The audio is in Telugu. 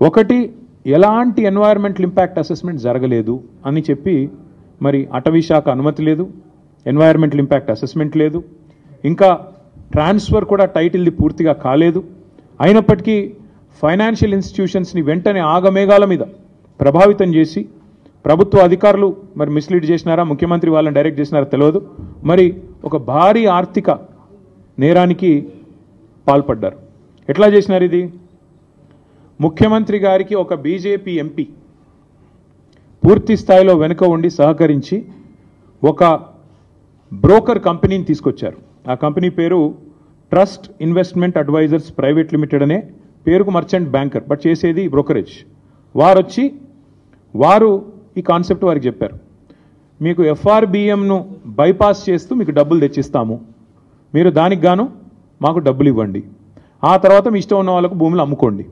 ఒకటి ఎలాంటి ఎన్వైరన్మెంటల్ ఇంపాక్ట్ అసెస్మెంట్ జరగలేదు అని చెప్పి మరి అటవీ శాఖ అనుమతి లేదు, ఎన్వైరన్మెంటల్ ఇంపాక్ట్ అసెస్మెంట్ లేదు, ఇంకా ట్రాన్స్ఫర్ కూడా టైటిల్ది పూర్తిగా కాలేదు. అయినప్పటికీ ఫైనాన్షియల్ ఇన్స్టిట్యూషన్స్ని వెంటనే ఆగమేఘాల మీద ప్రభావితం చేసి ప్రభుత్వ అధికారులు మరి మిస్లీడ్ చేసినారా, ముఖ్యమంత్రి వాళ్ళని డైరెక్ట్ చేసినారా తెలియదు, మరి ఒక భారీ ఆర్థిక నేరానికి పాల్పడ్డారు. ఎట్లా చేసినారు ఇది? ముఖ్యమంత్రి గారికి ఒక బీజేపీ ఎంపీ పూర్తి స్థాయిలో వెనుక ఉండి సహకరించి ఒక బ్రోకర్ కంపెనీని తీసుకొచ్చారు. ఆ కంపెనీ పేరు Trust Investment Advisers Private Limited అనే పేరుకు మర్చెంట్ బ్యాంకర్, బట్ చేసేది బ్రోకరేజ్. వారు ఈ కాన్సెప్ట్ వారికి చెప్పారు, మీకు ఎఫ్ఆర్బిఎంను బైపాస్ చేస్తూ మీకు డబ్బులు తెచ్చిస్తాము, మీరు దానికి గాను మాకు డబ్బులు ఇవ్వండి, ఆ తర్వాత మీ ఇష్టం ఉన్న వాళ్ళకు భూములు అమ్ముకోండి.